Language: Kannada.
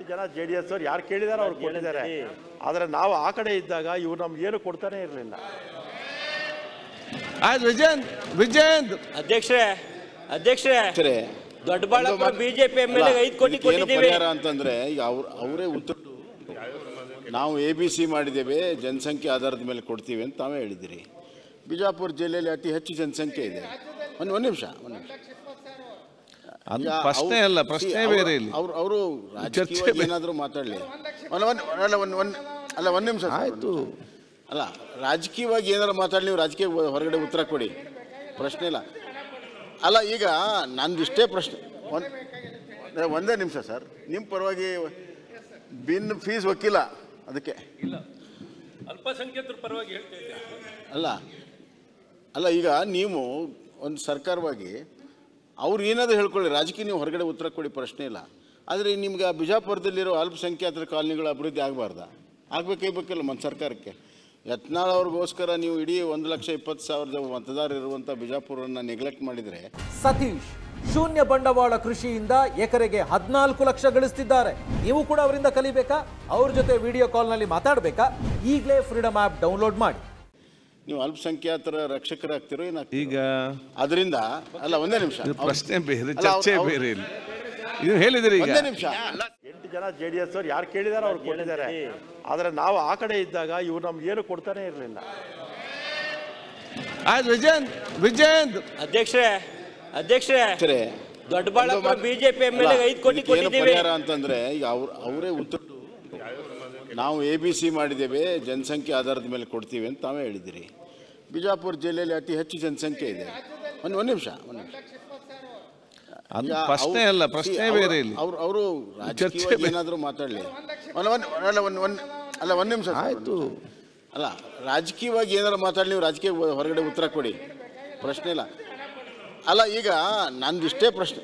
ಜನ JDS ಅವರು ಯಾರು ಕೇಳಿದಾರೋ ಅವ್ರು ಕೊಟ್ಟಿದ್ದಾರೆ. ಆದರೆ ನಾವು ಆ ಕಡೆ ಇದ್ದಾಗ ಇವ್ರು ನಮ್ಗೆ ಏನು ಕೊಡ್ತಾನೆ ಇರಲಿಲ್ಲ. ವಿಜೇಂದ್ ಅಧ್ಯಕ್ಷರೇ ದೊಡ್ಡಬಳ್ಳಾಪುರ ಬಿಜೆಪಿ MLA 5 ಕೋಟಿ ಕೊಟ್ಟಿದ್ದೀವಿ ಅಂತಂದ್ರೆ ಈಗ ಅವರೇ ಉತ್ತರ ನಾವು ABC ಮಾಡಿದ್ದೇವೆ ಜನಸಂಖ್ಯೆ ಆಧಾರದ ಮೇಲೆ ಕೊಡ್ತೀವಿ ಅಂತ ತಾವೇ ಹೇಳಿದಿರಿ. ಬಿಜಾಪುರ ಜಿಲ್ಲೆಯಲ್ಲಿ ಅತಿ ಹೆಚ್ಚು ಜನಸಂಖ್ಯೆ ಇದೆ. ಒಂದು ನಿಮಿಷ ಪ್ರಶ್ನೆ ಅಲ್ಲ, ಪ್ರಶ್ನೆ ಬೇರೆ ಇಲ್ಲ. ಅವರು ರಾಜಕೀಯವಾಗಿ ಏನಾದರೂ ಮಾತಾಡಲಿ. ಒಂದು ನಿಮಿಷ ಆಯಿತು. ಅಲ್ಲ, ರಾಜಕೀಯವಾಗಿ ಏನಾದ್ರು ಮಾತಾಡಲಿ, ನೀವು ರಾಜಕೀಯ ಹೊರಗಡೆ ಉತ್ತರ ಕೊಡಿ, ಪ್ರಶ್ನೆ ಇಲ್ಲ. ಅಲ್ಲ, ಈಗ ನಂದಿಷ್ಟೇ ಪ್ರಶ್ನೆ. ಒಂದೇ ನಿಮಿಷ ಸರ್, ನಿಮ್ಮ ಪರವಾಗಿ ಬಿನ್ ಫೀಸ್ ವಕೀಲ ಅದಕ್ಕೆ ಅಲ್ಪಸಂಖ್ಯಾತರ ಪರವಾಗಿ ಹೇಳ್ತಾ ಅಲ್ಲ ಈಗ ನೀವು ಒಂದು ಸರ್ಕಾರವಾಗಿ ಅವ್ರು ಏನಾದರೂ ಹೇಳ್ಕೊಳ್ಳಿ, ರಾಜಕೀಯ ನೀವು ಹೊರಗಡೆ ಉತ್ತರ ಕೊಡಿ, ಪ್ರಶ್ನೆ ಇಲ್ಲ. ಆದರೆ ನಿಮ್ಗೆ ಆ ಬಿಜಾಪುರದಲ್ಲಿರೋ ಅಲ್ಪಸಂಖ್ಯಾತರ ಕಾಲನಿಗಳ ಅಭಿವೃದ್ಧಿ ಆಗಬಾರ್ದ? ಆಗಬೇಕಿಲ್ಲ మన ಸರ್ಕಾರಕ್ಕೆ. ಯತ್ನಾಳ್ ಅವ್ರಿಗೋಸ್ಕರ ನೀವು ಇಡೀ 1,20,000 ಮತದಾರರು ಇರುವಂಥ ಬಿಜಾಪುರವನ್ನು ನೆಗ್ಲೆಕ್ಟ್ ಮಾಡಿದರೆ. ಸತೀಶ್ ಶೂನ್ಯ ಬಂಡವಾಳ ಕೃಷಿಯಿಂದ ಎಕರೆಗೆ 14 ಲಕ್ಷ ಗಳಿಸ್ತಿದ್ದಾರೆ. ನೀವು ಕೂಡ ಅವರಿಂದ ಕಲಿಬೇಕಾ? ಅವ್ರ ಜೊತೆ ವಿಡಿಯೋ ಕಾಲ್ನಲ್ಲಿ ಮಾತಾಡಬೇಕಾ? ಈಗಲೇ ಫ್ರೀಡಮ್ ಆ್ಯಪ್ ಡೌನ್ಲೋಡ್ ಮಾಡಿ. ನೀವು ಅಲ್ಪಸಂಖ್ಯಾತರ ರಕ್ಷಕರಾಗ್ತಿರೋ ಏನಾಗ್ತೀವಿ ಈಗ ಅದರಿಂದ? ಅಲ್ಲ, ಒಂದೇ ನಿಮಿಷ, ಪ್ರಶ್ನೆ ಬೇರೆ, ಚರ್ಚೆ ಬೇರೆ ಇಲ್ಲ. ಇದು ಹೇಳಿದ್ರಿ. ಈಗ ಒಂದೇ ನಿಮಿಷ. 8 ಜನ JDS ಅವರು ಯಾರು ಕೇಳಿದಾರೋ ಅವ್ರು ಕೊಟ್ಟಿದ್ದಾರೆ. ಆದರೆ ನಾವು ಆ ಕಡೆ ಇದ್ದಾಗ ಇವ್ರು ನಮ್ಗೆ ಏನು ಕೊಡ್ತಾನೆ ಇರಲಿಲ್ಲ. ವಿಜೇಂದ್ ಅಧ್ಯಕ್ಷರೇ ದೊಡ್ಡಬಳ್ಳಾಪುರ ಬಿಜೆಪಿ MLA 5 ಕೋಟಿ ಕೊಟ್ಟಿದ್ದೀವಿ ಅಂತಂದ್ರೆ ಈಗ ಅವರೇ ಉತ್ತರ ನಾವು ABC ಮಾಡಿದ್ದೇವೆ ಜನಸಂಖ್ಯೆ ಆಧಾರದ ಮೇಲೆ ಕೊಡ್ತೀವಿ ಅಂತ ತಾವೇ ಹೇಳಿದಿರಿ. ಬಿಜಾಪುರ ಜಿಲ್ಲೆಯಲ್ಲಿ ಅತಿ ಹೆಚ್ಚು ಜನಸಂಖ್ಯೆ ಇದೆ. ಒಂದು ನಿಮಿಷ ಪ್ರಶ್ನೆ ಅಲ್ಲ, ಪ್ರಶ್ನೆ ಬೇರೆ ಇಲ್ಲ. ಅವರು ರಾಜಕೀಯವಾಗಿ ಏನಾದರೂ ಮಾತಾಡಲಿ. ಒಂದು ನಿಮಿಷ ಆಯಿತು. ಅಲ್ಲ, ರಾಜಕೀಯವಾಗಿ ಏನಾದ್ರು ಮಾತಾಡಲಿ, ನೀವು ರಾಜಕೀಯ ಹೊರಗಡೆ ಉತ್ತರ ಕೊಡಿ, ಪ್ರಶ್ನೆ ಇಲ್ಲ. ಅಲ್ಲ, ಈಗ ನಂದಿಷ್ಟೇ ಪ್ರಶ್ನೆ.